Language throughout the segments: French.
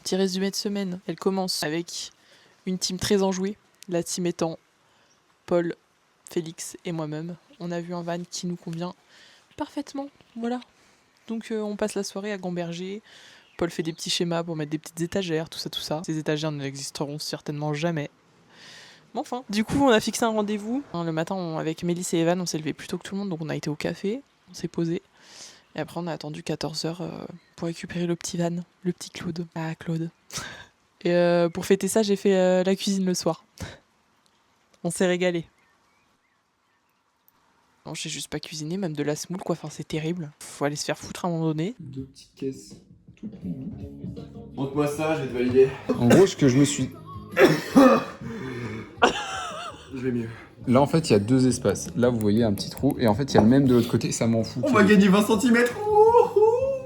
Petit résumé de semaine. Elle commence avec une team très enjouée. La team étant Paul, Félix et moi-même. On a vu un van qui nous convient parfaitement. Voilà. Donc on passe la soirée à gamberger. Paul fait des petits schémas pour mettre des petites étagères, tout ça, tout ça. Ces étagères n'existeront certainement jamais. Mais enfin, du coup, on a fixé un rendez-vous. Le matin, avec Mélisse et Evan, on s'est levé plus tôt que tout le monde, donc on a été au café, on s'est posé. Et après, on a attendu 14h pour récupérer le petit van, le petit Claude. Ah, Claude. Et pour fêter ça, j'ai fait la cuisine le soir. On s'est régalé. Non, j'ai juste pas cuisiné, même de la semoule, quoi. Enfin, c'est terrible. Faut aller se faire foutre à un moment donné. 2 petites caisses. Montre-moi ça, je vais te valider. En gros, ce que je me suis... Je vais mieux. Là, en fait, il y a 2 espaces. Là, vous voyez un petit trou. Et en fait, il y a le même de l'autre côté. Ça m'en fout. On va gagner 20 cm.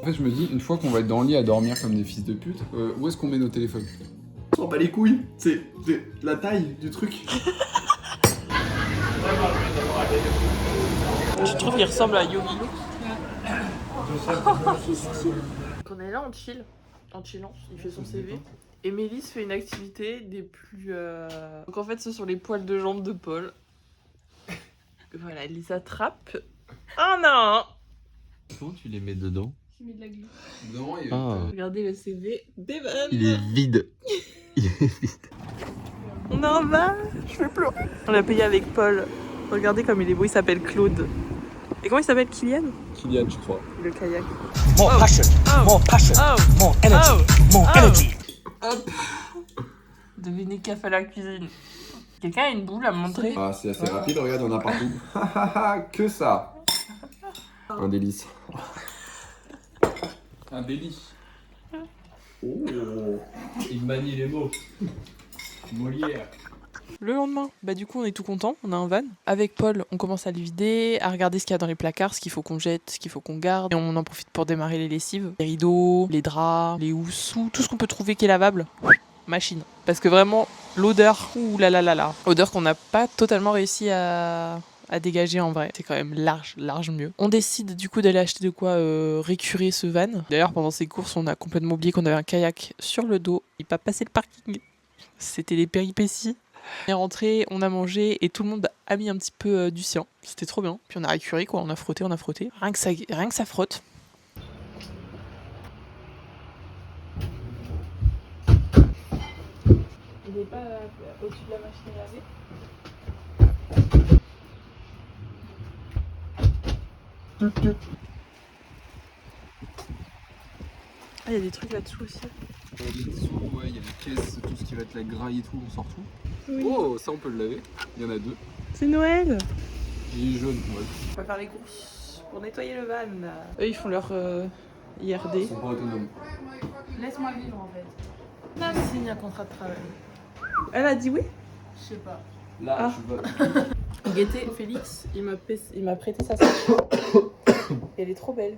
En fait, je me dis, une fois qu'on va être dans le lit à dormir comme des fils de pute, où est-ce qu'on met nos téléphones? On s'en bat les couilles. C'est la taille du truc. Je trouve qu'il ressemble à Yogi. Quand on est là, on chill. En chillant, il fait son CV. Et Mélisse fait une activité des plus... Donc en fait, ce sont les poils de jambes de Paul. Voilà, elle les attrape. Oh non! Comment tu les mets dedans? Tu mets de la glue. Non, il y a... Ah, Regardez le CV d'Evan. il est vide. On a un van. Je vais pleurer. On l'a payé avec Paul. Regardez comme il est beau, il s'appelle Claude. Et comment il s'appelle? Kylian? Kylian, je crois. Le kayak. More passion, more passion, more energy, more energy. Hop. Devinez qui a fait la cuisine. Quelqu'un a une boule à montrer? Ah, c'est assez rapide, regarde, on a partout. Que ça. Un délice. Un délice. Oh. Il manie les mots. Molière. Le lendemain, bah du coup on est tout content, on a un van. Avec Paul, on commence à le vider, à regarder ce qu'il y a dans les placards, ce qu'il faut qu'on jette, ce qu'il faut qu'on garde. Et on en profite pour démarrer les lessives. Les rideaux, les draps, les housses, tout ce qu'on peut trouver qui est lavable. Machine. Parce que vraiment, l'odeur, ouh là là là là. Odeur qu'on n'a pas totalement réussi à dégager en vrai. C'est quand même large mieux. On décide du coup d'aller acheter de quoi récurer ce van. D'ailleurs, pendant ces courses, on a complètement oublié qu'on avait un kayak sur le dos. Il n'a pas passé le parking. C'était les péripéties. On est rentré, on a mangé et tout le monde a mis un petit peu du sien. C'était trop bien. Puis on a récuré quoi, on a frotté. Rien que ça frotte. Il n'est pas au-dessus de la machine à laver. Ah, il y a des trucs là-dessous aussi. Dessous, ouais, il y a les caisses, tout ce qui va être la graille et tout, on sort tout. Oui. Oh, ça on peut le laver. Il y en a 2. C'est Noël. Il est jaune, ouais. On va faire les courses pour nettoyer le van. Eux, ils font leur IRD. Ils sont pas autonomes. Laisse-moi vivre en fait. On signe un contrat de travail. Elle a dit oui. Je sais pas. Là, Ah. tu vois. Guettez, Félix, il m'a prêté sa ceinture. Elle est trop belle.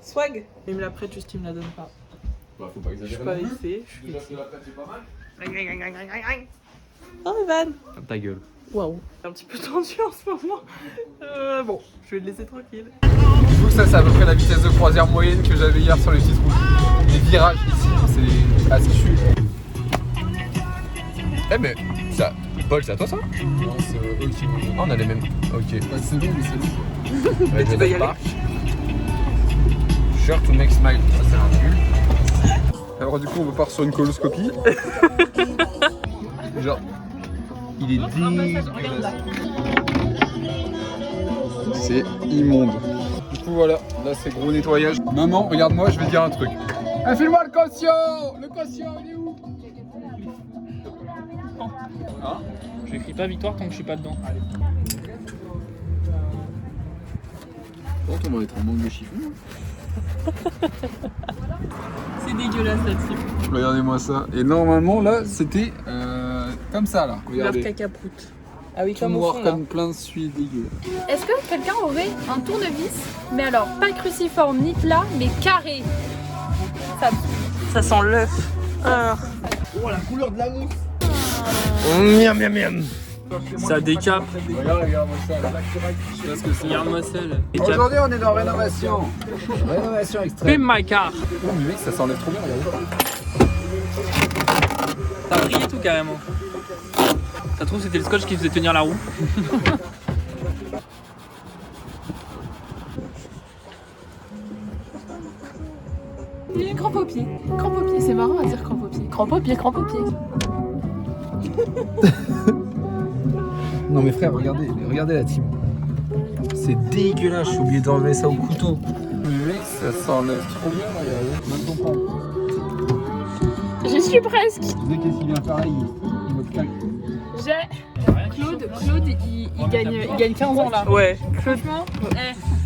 Swag. Il me la prête, juste il me la donne pas. Bah, faut pas Je suis exagérer. pas non plus. vexée. Déjà, je te la prête, c'est pas mal. Oh, Evan. Ferme ta gueule. Waouh. Un petit peu tendu en ce moment. Bon, je vais le laisser tranquille. Je trouve que ça, c'est à peu près la vitesse de croisière moyenne que j'avais hier sur les petites routes. Les virages ici, c'est assez chouette. Eh mais, ça... Paul, c'est à toi ça? Non, c'est eux qui vont. Ah, on a les mêmes. Ok. Bah, c'est long, mais c'est long. Ouais, tu peux y aller. Sure to make smile. Ça, c'est un nul. Alors du coup, on repart sur une coloscopie. Genre, Il est dégueulasse. c'est immonde. Du coup, voilà, là c'est gros nettoyage. Maman, regarde-moi, je vais te dire un truc. Ah, file-moi le quotient! Le quotient, il est où? Hein? Je n'écris pas victoire tant que je suis pas dedans. Bon, on va être en manque de chiffon. C'est dégueulasse là-dessus. Regardez-moi ça. Et normalement, là, c'était comme ça, là. Leur Regardez. cacaproute. Ah oui, Tout comme au noir, fond, là. comme plein de suie dégueu. Est-ce que quelqu'un aurait un tournevis, mais alors pas cruciforme ni plat, mais carré? Ça sent l'œuf. Ah. Oh, la couleur de la mousse. Miam miam miam. Ça décape. Regarde-moi ça. Je sais pas ce que c'est. Regarde-moi celle. Aujourd'hui, on est dans rénovation. Rénovation extrême. Pim my car. Oh, mais mec, ça s'enlève trop bien, regarde. Ça brille tout carrément. Ça trouve c'était le scotch qui faisait tenir la roue. Crampe au pied. Crampe au pied, c'est marrant à dire crampe au pied. Crampe au pied, crampe au pied. Non mais frère, regardez la team. C'est dégueulasse, j'ai oublié d'enlever ça au couteau. Mais mec, ça s'enlève trop bien, regarde. Même ton pan. J'y suis presque. Dès qu'il vient pareil, il me claque. Claude, il gagne 15 ans là. Ouais. Franchement,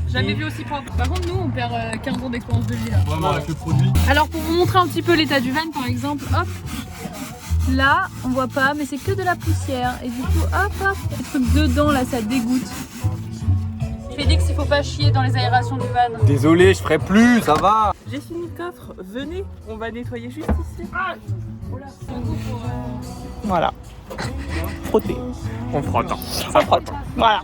jamais vu aussi propre. Par contre, nous, on perd 15 ans d'expérience de vie là. Vraiment avec le produit. Alors, pour vous montrer un petit peu l'état du van, par exemple, hop. Là, on voit pas, mais c'est que de la poussière. Et du coup, hop, les trucs dedans là, ça dégoûte. Félix, il faut pas chier dans les aérations du van. Désolé, je ferai plus, ça va. J'ai fini le coffre, venez, on va nettoyer juste ici. Voilà. Frotter. On frotte. Ça frotte. Voilà.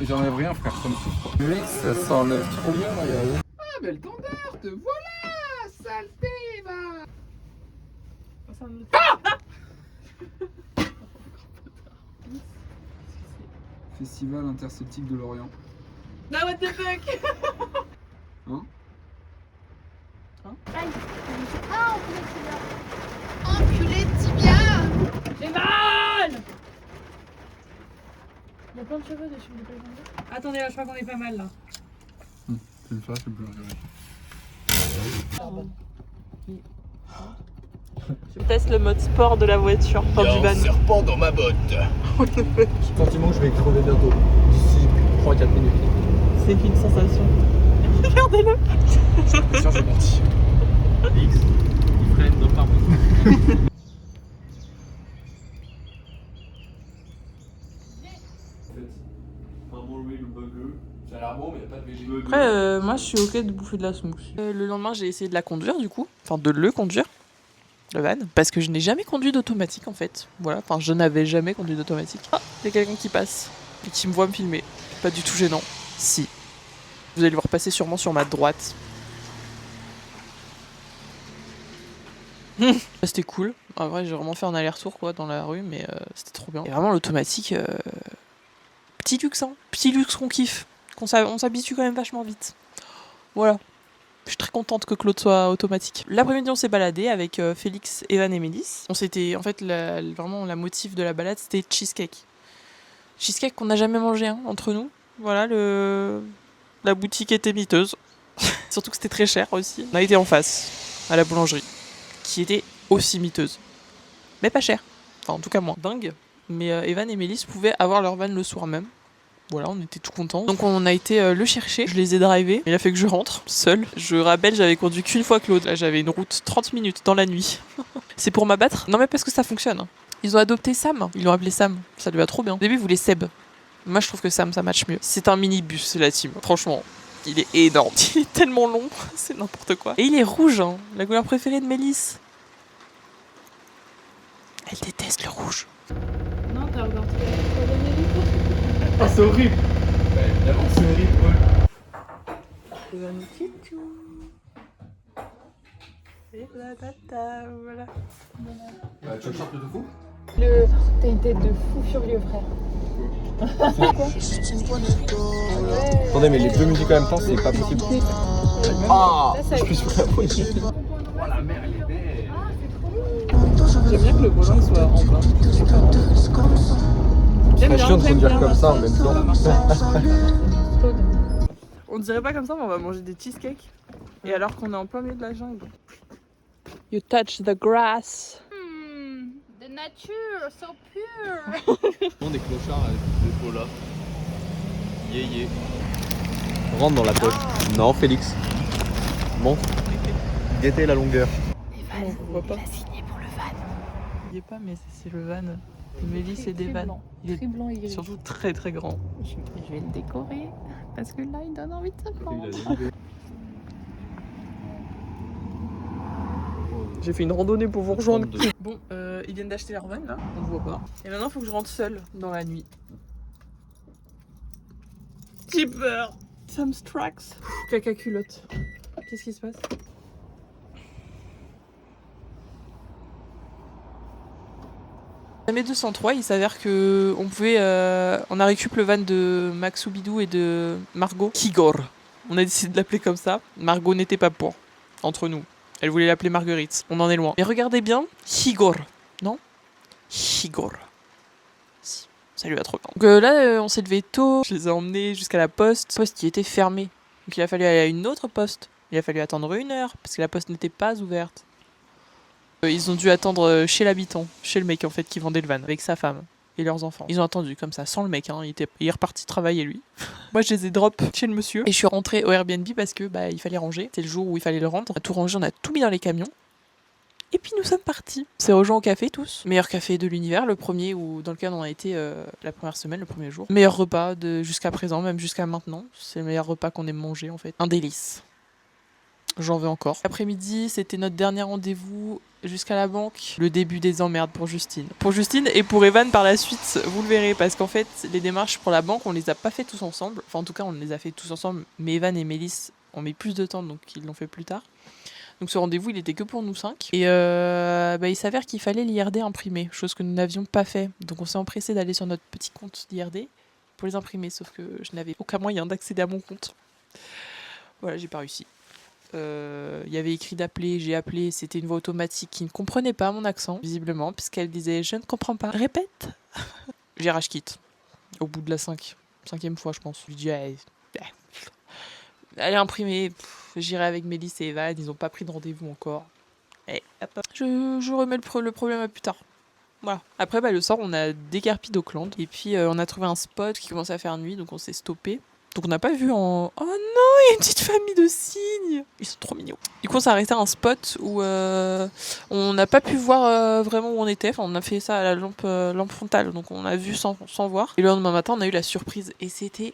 J'enlève rien, frère, comme ça. Mais mec, ça s'enlève trop bien, regarde. Ah, belle tendarte, voilà, saleté, va. Festival interceltique de l'Orient. Ah, what the fuck. Hein? Enculé de tibia. J'ai mal. Il y a plein de cheveux dessus. Attendez, là, je crois qu'on est pas mal là. C'est une flash, c'est plus Je teste le mode sport de la voiture, enfin du van. serpent dans ma botte. Sentiment que je vais crever bientôt. D'ici 3-4 minutes. C'est une sensation. Regardez-le. Sûr, c'est parti. X. Il freine dans le pare-brise. Ça a l'air bon, mais y a pas de végé. Après, moi je suis ok de bouffer de la smoothie. Le lendemain, j'ai essayé de la conduire du coup, enfin de le conduire, le van, parce que je n'ai jamais conduit d'automatique en fait. Voilà, enfin je n'avais jamais conduit d'automatique. Ah, il y a quelqu'un qui passe et qui me voit me filmer. Pas du tout gênant. Si. Vous allez le voir passer sûrement sur ma droite. C'était cool. En vrai, j'ai vraiment fait un aller-retour quoi dans la rue, mais c'était trop bien. Et vraiment l'automatique, petit luxe, hein. Petit luxe qu'on kiffe. On s'habitue quand même vachement vite. Voilà. Je suis très contente que Claude soit automatique. L'après-midi, on s'est baladé avec Félix, Evan et Mélisse. On s'était, en fait, vraiment la motif de la balade, c'était cheesecake. Cheesecake qu'on n'a jamais mangé hein, entre nous. Voilà, la boutique était miteuse. Surtout que c'était très cher aussi. On a été en face, à la boulangerie, qui était aussi miteuse. Mais pas cher. Enfin, en tout cas moins. Dingue. Mais Evan et Mélisse pouvaient avoir leur van le soir même. Voilà, on était tout contents. Donc on a été le chercher, je les ai drivés. Il a fait que je rentre, seule. Je rappelle, j'avais conduit qu'une fois Claude. Là, j'avais une route 30 minutes dans la nuit. C'est pour m'abattre? Non mais parce que ça fonctionne. Ils ont adopté Sam, ils l'ont appelé Sam. Ça lui va trop bien. Au début, ils voulaient Seb. Moi, je trouve que Sam, ça match mieux. C'est un minibus, la team. Franchement, il est énorme. Il est tellement long, c'est n'importe quoi. Et il est rouge, hein, la couleur préférée de Mélisse. Elle déteste le rouge. Non, t'as regardé. Ah, c'est horrible. Bah évidemment, c'est horrible. Voilà. Bah, tu veux que je sorte le tofu? T'as une tête de fou furieux, frère. Attendez, mais les deux musiques en même temps, c'est pas possible. Ah, je suis sur la poignée. Oh la mer, elle est belle. J'aime bien que le volant soit en bas. C'est chiant de conduire comme ça en même temps. On dirait pas comme ça, mais on va manger des cheesecakes. Et alors qu'on est en plein milieu de la jungle. You touch the grass. The nature, so pure. Des clochards avec des pots là. Yeah yeah. Rentre dans la poche. Non, Félix. Bon. Guettez la longueur. On voit pas. Il a signé pour le van. Il est pas, mais c'est le van. Mélisse et des vannes. Il est Très blanc et gris. surtout très très grand. Je vais le décorer parce que là, il donne envie de se prendre. J'ai fait une randonnée pour vous rejoindre. Bon, ils viennent d'acheter leur van là, on ne voit pas. Et maintenant, il faut que je rentre seule dans la nuit. J'ai peur. Some strikes. Caca culotte. Qu'est-ce qui se passe? M203, il s'avère que on pouvait, on a récup le van de Maxoubidou et de Margot Kigor. On a décidé de l'appeler comme ça. Margot n'était pas pour, entre nous. Elle voulait l'appeler Marguerite. On en est loin. Mais regardez bien, Kigor, non? Kigor. Si, ça lui va trop bien. Donc là, on s'est levé tôt. Je les ai emmenés jusqu'à la poste. La poste qui était fermée. Donc il a fallu aller à une autre poste. Il a fallu attendre 1 heure parce que la poste n'était pas ouverte. Ils ont dû attendre chez l'habitant, chez le mec en fait qui vendait le van, avec sa femme et leurs enfants. Ils ont attendu comme ça, sans le mec, hein. Il est reparti travailler lui. Moi je les ai drop chez le monsieur et je suis rentrée au Airbnb parce que bah il fallait ranger. C'est le jour où il fallait le rendre. On a tout rangé, on a tout mis dans les camions. Et puis nous sommes partis. On s'est rejoints au café tous. Meilleur café de l'univers, le premier où dans lequel on a été la première semaine, le premier jour. Meilleur repas jusqu'à présent, même jusqu'à maintenant. C'est le meilleur repas qu'on ait mangé en fait. Un délice. J'en veux encore. L'après-midi, c'était notre dernier rendez-vous jusqu'à la banque. Le début des emmerdes pour Justine. Pour Justine et pour Evan par la suite, vous le verrez. Parce qu'en fait, les démarches pour la banque, on les a pas fait tous ensemble. Enfin, en tout cas, on les a fait tous ensemble. Mais Evan et Mélisse ont mis plus de temps, donc ils l'ont fait plus tard. Donc ce rendez-vous, il était que pour nous 5. Et il s'avère qu'il fallait l'IRD imprimer. Chose que nous n'avions pas fait. Donc on s'est empressé d'aller sur notre petit compte d'IRD pour les imprimer. Sauf que je n'avais aucun moyen d'accéder à mon compte. Voilà, j'ai pas réussi. Il y avait écrit d'appeler, j'ai appelé, c'était une voix automatique qui ne comprenait pas mon accent, visiblement, puisqu'elle disait « Je ne comprends pas, répète !» J'ai rage quitte, au bout de la 5e fois, je pense. Je lui dis allez imprimer, j'irai avec Mélisse et Evan, ils n'ont pas pris de rendez-vous encore. Je remets le problème à plus tard. Voilà. Après, le soir, on a décarpi d'Auckland, et puis on a trouvé un spot qui commençait à faire nuit, donc on s'est stoppé. Donc on n'a pas vu en... Oh non, il y a une petite famille de cygnes. Ils sont trop mignons. Du coup, on s'est arrêté à un spot où on n'a pas pu voir vraiment où on était. Enfin, on a fait ça à la lampe frontale. Donc on a vu sans voir. Et le lendemain matin, on a eu la surprise. Et c'était...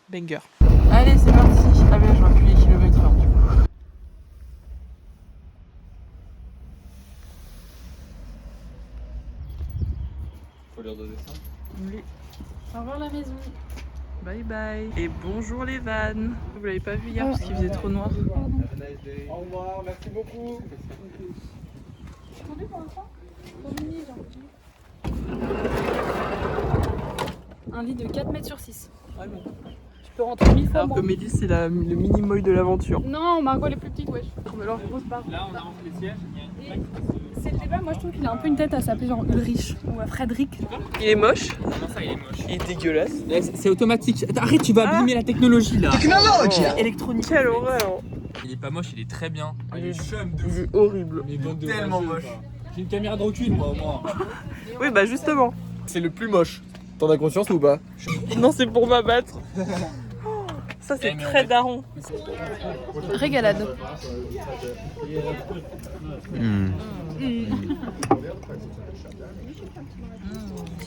banger. Allez, c'est parti. Ah ben, je vois plus les kilomètres heure, du coup. Faut leur donner ça. Oui. Au revoir la maison. Bye bye. Et bonjour les vannes. Vous l'avez pas vu hier parce qu'il faisait trop noir. Au revoir, merci beaucoup. Un lit de 4 mètres sur 6. Vraiment. Tu peux rentrer 1000 fois Alors moins. que Mélisse, c'est le mini-moy de l'aventure. Non, Margot elle est plus petite, wesh. Mais alors, grosse barre. Là, on a rangé les sièges. Et c'est le débat, moi je trouve qu'il a un peu une tête à s'appeler genre Ulrich ou à Frédéric. Il est moche. Comment ça, il est moche? Il est dégueulasse. C'est automatique. Arrête, tu vas abîmer la technologie là. Électronique. Quelle horreur. Il est pas moche, il est très bien. Il est horrible. Il est tellement moche. J'ai une caméra de recul, moi, au moins. Oui, bah justement. C'est le plus moche. T'en as conscience ou pas? Non, c'est pour m'abattre. Ça, c'est très daron. Régalade. Je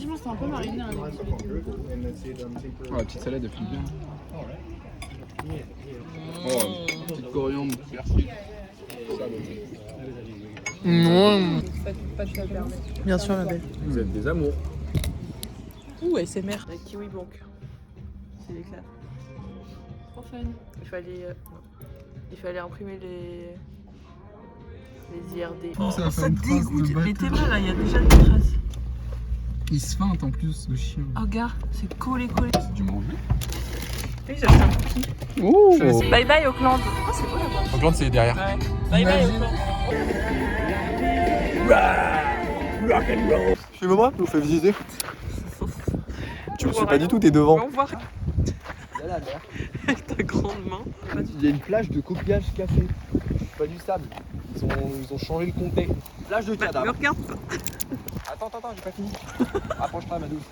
pense que c'est un peu mariné. Oh, la petite salade, elle fait bien. Oh, petite coriandre. Bien sûr, ma belle. Vous êtes des amours. Ouh, SMR. La Kiwi Bank. C'est l'éclat. Trop fun. Il fallait imprimer les IRD. Oh, ça fait une trace de Mais bâton. t'es là, là, il y a déjà des traces. Il se feinte en plus, le chien. Oh, gars, c'est collé. C'est du manger. Oui, j'ai acheté un cookie. Oh. Bye bye, Auckland. Oh, c'est beau là-bas. Auckland, c'est derrière. Ouais. Bye bye, Auckland. Suivez-moi, je vous fais visiter. Tu me suis pas du tout, t'es devant. Au revoir. Avec ta grande main. Il y a une plage de coquillage café. Pas du sable. Ils ont changé le comté. Plage de Me cadavre. regarde. Attends, j'ai pas fini. Approche-toi, ma douce.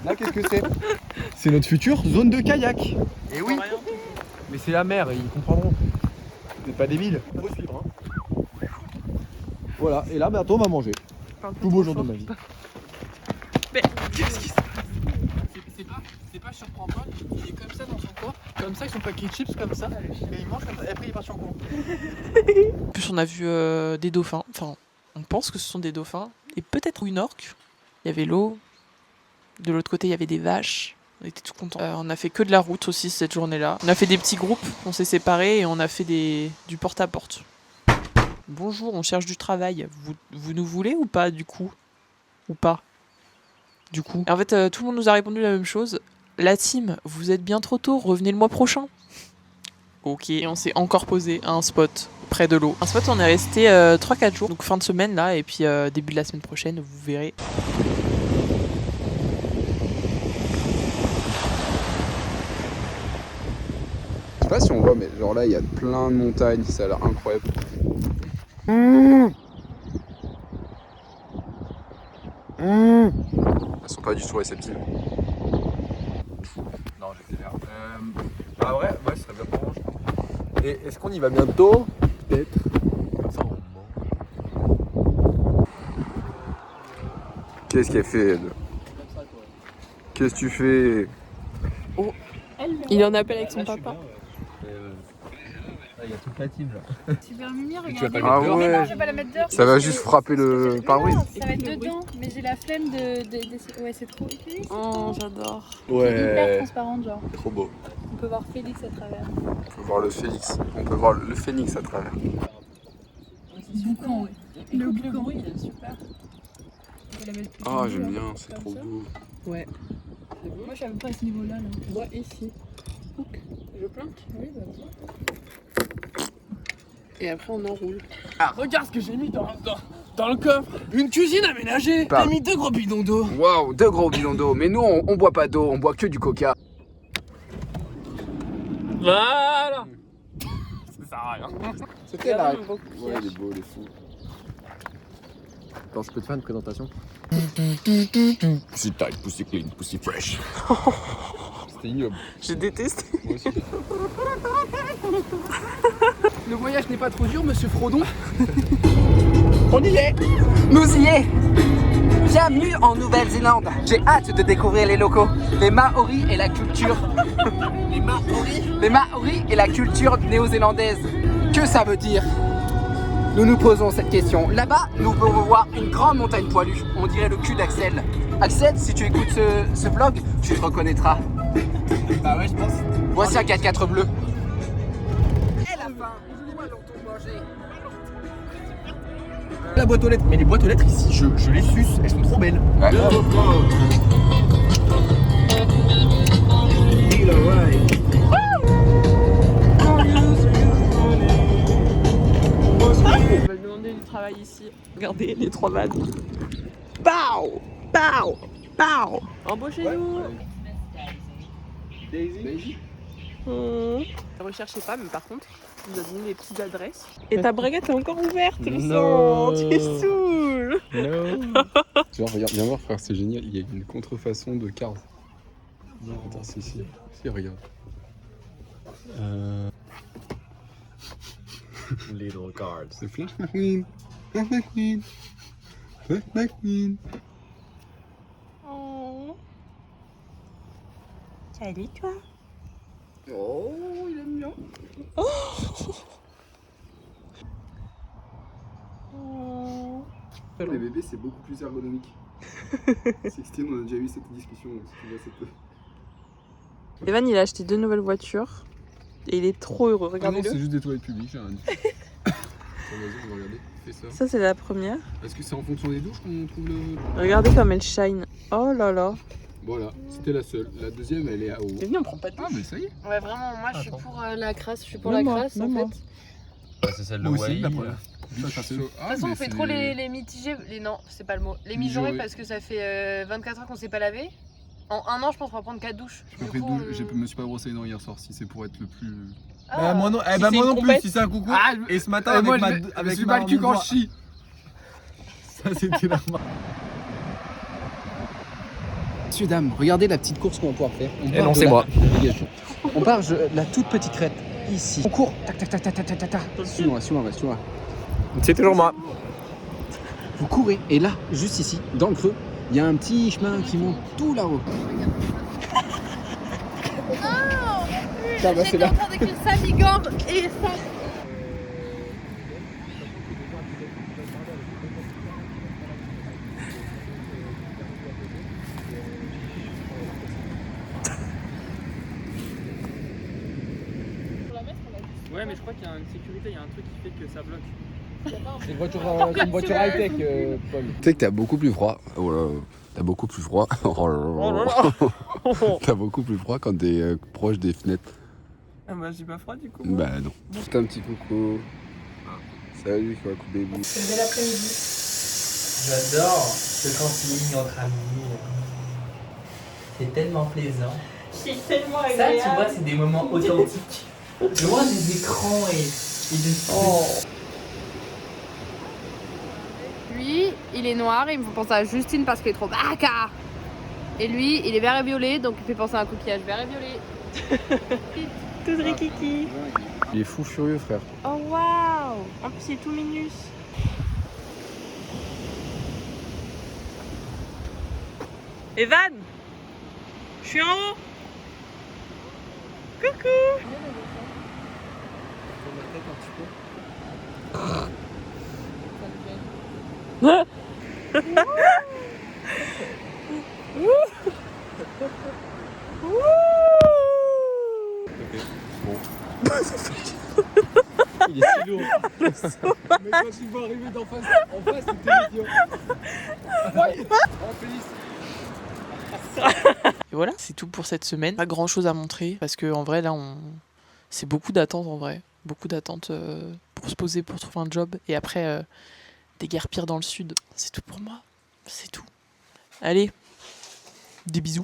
Là, qu'est-ce que c'est? C'est notre future zone de kayak. Et oui. Mais c'est la mer, ils comprendront. T'es pas débile. Faut suivre, hein. Voilà, et là, bientôt, on va manger. Tout beau jour de ma vie. Mais qu'est-ce qui se passe? C'est sais pas, je surprends pas. Il est comme ça dans son corps, comme ça, ils sont paquets de chips comme ça. Et il mange comme ça, et après il part sur le courant. En plus, on a vu des dauphins. Enfin, on pense que ce sont des dauphins. Et peut-être une orque. Il y avait l'eau. De l'autre côté, il y avait des vaches. On était tout contents. On a fait que de la route aussi cette journée-là. On a fait des petits groupes. On s'est séparés et on a fait du porte-à-porte. Bonjour, on cherche du travail. Vous nous voulez ou pas, du coup? Ou pas? Du coup. Et en fait, tout le monde nous a répondu la même chose. La team, vous êtes bien trop tôt. Revenez le mois prochain. Ok. Et on s'est encore posé à un spot près de l'eau. Un spot où on est resté 3-4 jours. Donc fin de semaine là. Et puis début de la semaine prochaine, vous verrez. Je sais pas si on voit, mais genre là, il y a plein de montagnes, ça a l'air incroyable. Elles sont pas du tout réceptives. Non, j'exagère. Ah ouais, ce serait bien pour moi, je pense. Et est-ce qu'on y va bientôt? Peut-être. Comme ça, on mange. Qu'est-ce qu'elle fait, elle? Qu'est-ce que tu fais? Il en appelle avec son papa. Il y a toute la team là. Super mimi, tu vas regardez. pas Ah le mettre dehors? Mais non, ouais, je vais pas la mettre dehors. ça va juste frapper le pare-brise. Ça va être dedans, mais j'ai la flemme Ouais, c'est trop. Oh, j'adore. Hyper transparente, genre. Trop beau. On peut voir Félix à travers. On peut voir le Félix. On peut voir le phénix à travers. Boucan, ouais. Le boucan, il est super. Ah, j'aime bien, c'est trop beau. Ouais. Moi, je savais pas à ce niveau-là. Là. Moi ici. Je planque. Oui, vas-y. Et après on enroule. Ah, regarde ce que j'ai mis dans le coffre. Une cuisine aménagée. J'ai mis 2 gros bidons d'eau. Waouh, 2 gros bidons d'eau. Mais nous, on boit pas d'eau, on boit que du coca. Voilà. Ça sert à rien. C'était là. Ouais, il est beau, il est fou. Attends, je peux te faire une présentation? Pussy tight, pussy clean, pussy fresh. C'était ignoble. J'ai détesté. Moi aussi. Le voyage n'est pas trop dur, monsieur Frodon. On y est. Nous y est. Bienvenue en Nouvelle-Zélande. J'ai hâte de découvrir les locaux, les Maoris et la culture. Les Maoris? Les Maoris et la culture néo-zélandaise. Que ça veut dire? Nous nous posons cette question. Là-bas, nous pouvons voir une grande montagne poilue. On dirait le cul d'Axel. Axel, si tu écoutes ce vlog, tu te reconnaîtras. Bah ouais, je pense. Voici un 4x4 bleu. Et la fin, moi l'entends manger. La boîte aux lettres. Mais les boîtes aux lettres ici, je les suce, elles sont trop belles. Ouais. On va lui demander du travail ici. Regardez les 3 vannes. Pow! Pow! Pow! Embauchez-nous! Daisy. Ne recherchez pas, mais par contre, il nous a donné les petites adresses. Et ta braguette est encore ouverte, le Non. sang! Tu es saoul! Tu vois, regarde, viens voir, frère, c'est génial. Il y a une contrefaçon de Cars. Non, attends, c'est ici. Si, regarde. Little cards. C'est Flash McQueen. Flash McQueen. Flash McQueen. Oh. Salut toi. Oh, il aime bien. Les bébés, c'est beaucoup plus ergonomique. Sixtine, on a déjà eu cette discussion. Si tu vois cette... Evan, il a acheté 2 nouvelles voitures. Et il est trop heureux, Ah non, regardez-le. c'est juste des toilettes publiques, j'ai rien dit. Vas-y, on va regarder. Fais ça. Ça, c'est la première. Est-ce que c'est en fonction des douches qu'on trouve le... Regardez comme elle shine. Oh là là. Voilà, c'était la seule. La deuxième, elle est à haut. Mais viens, on prend pas de Ah, mais ça y est. Ouais, vraiment, moi, je suis pour la crasse. Je suis pour Même la moi, crasse, même en moi. fait. C'est celle de Moi aussi, Wally. la première. De toute façon, on fait trop les mitigés. Non, c'est pas le mot. Les mijaurés Mijaurés. parce que ça fait 24 heures qu'on s'est pas lavé. En 1 an, je pense qu'on va prendre 4 douches. J'ai pris douche, je me suis pas brossé les dents hier soir, si c'est pour être le plus... Ah, moi non, Si c'est une compète. si c'est un coucou. Ah, Et ce matin, Eh, avec moi, ma, je avec suis ma pas le cul quand voix. je chie. Ça, c'était la Messieurs, dames, regardez la petite course qu'on va pouvoir faire. Et non, c'est moi. On part la toute petite crête, ici. On court, tac tac tac tac tac tac tac. Suis-moi, suis-moi, suis-moi. C'est toujours moi. Vous courez, et là, juste ici, dans le creux, il y a un petit chemin qui monte tout là-haut. Tiens, bah, c'est là. en train d'écrire Samigor et ça. Ouais, mais je crois qu'il y a une sécurité, il y a un truc qui fait que ça bloque. C'est une voiture high-tech, Paul. Tu sais que t'as beaucoup plus froid. Oh là là. T'as beaucoup plus froid. Oh là là. T'as beaucoup plus froid quand t'es proche des fenêtres. Ah bah j'ai pas froid du coup. Bah non. Juste un petit coucou. Salut, quoi, couper vous. C'est bel après-midi. J'adore ce camping entre amis. C'est tellement plaisant. C'est tellement Ça, agréable. tu vois, c'est des moments authentiques. Loin des écrans et de... Lui, il est noir et il me fait penser à Justine parce qu'il est trop baka. Et lui, il est vert et violet, donc il fait penser à un coquillage vert et violet. Tout rikiki. Il est fou furieux, frère. Oh waouh. En plus, il est tout minus. Evan, je suis en haut. Coucou. Il est si lourd. Mais quand tu vas arriver d'en face, c'était idiot. Ouais. Et voilà, c'est tout pour cette semaine. Pas grand chose à montrer parce que en vrai là c'est beaucoup d'attentes en vrai. Beaucoup d'attentes pour se poser, pour trouver un job. Et après des guerres pires dans le sud. C'est tout pour moi. C'est tout. Allez, des bisous.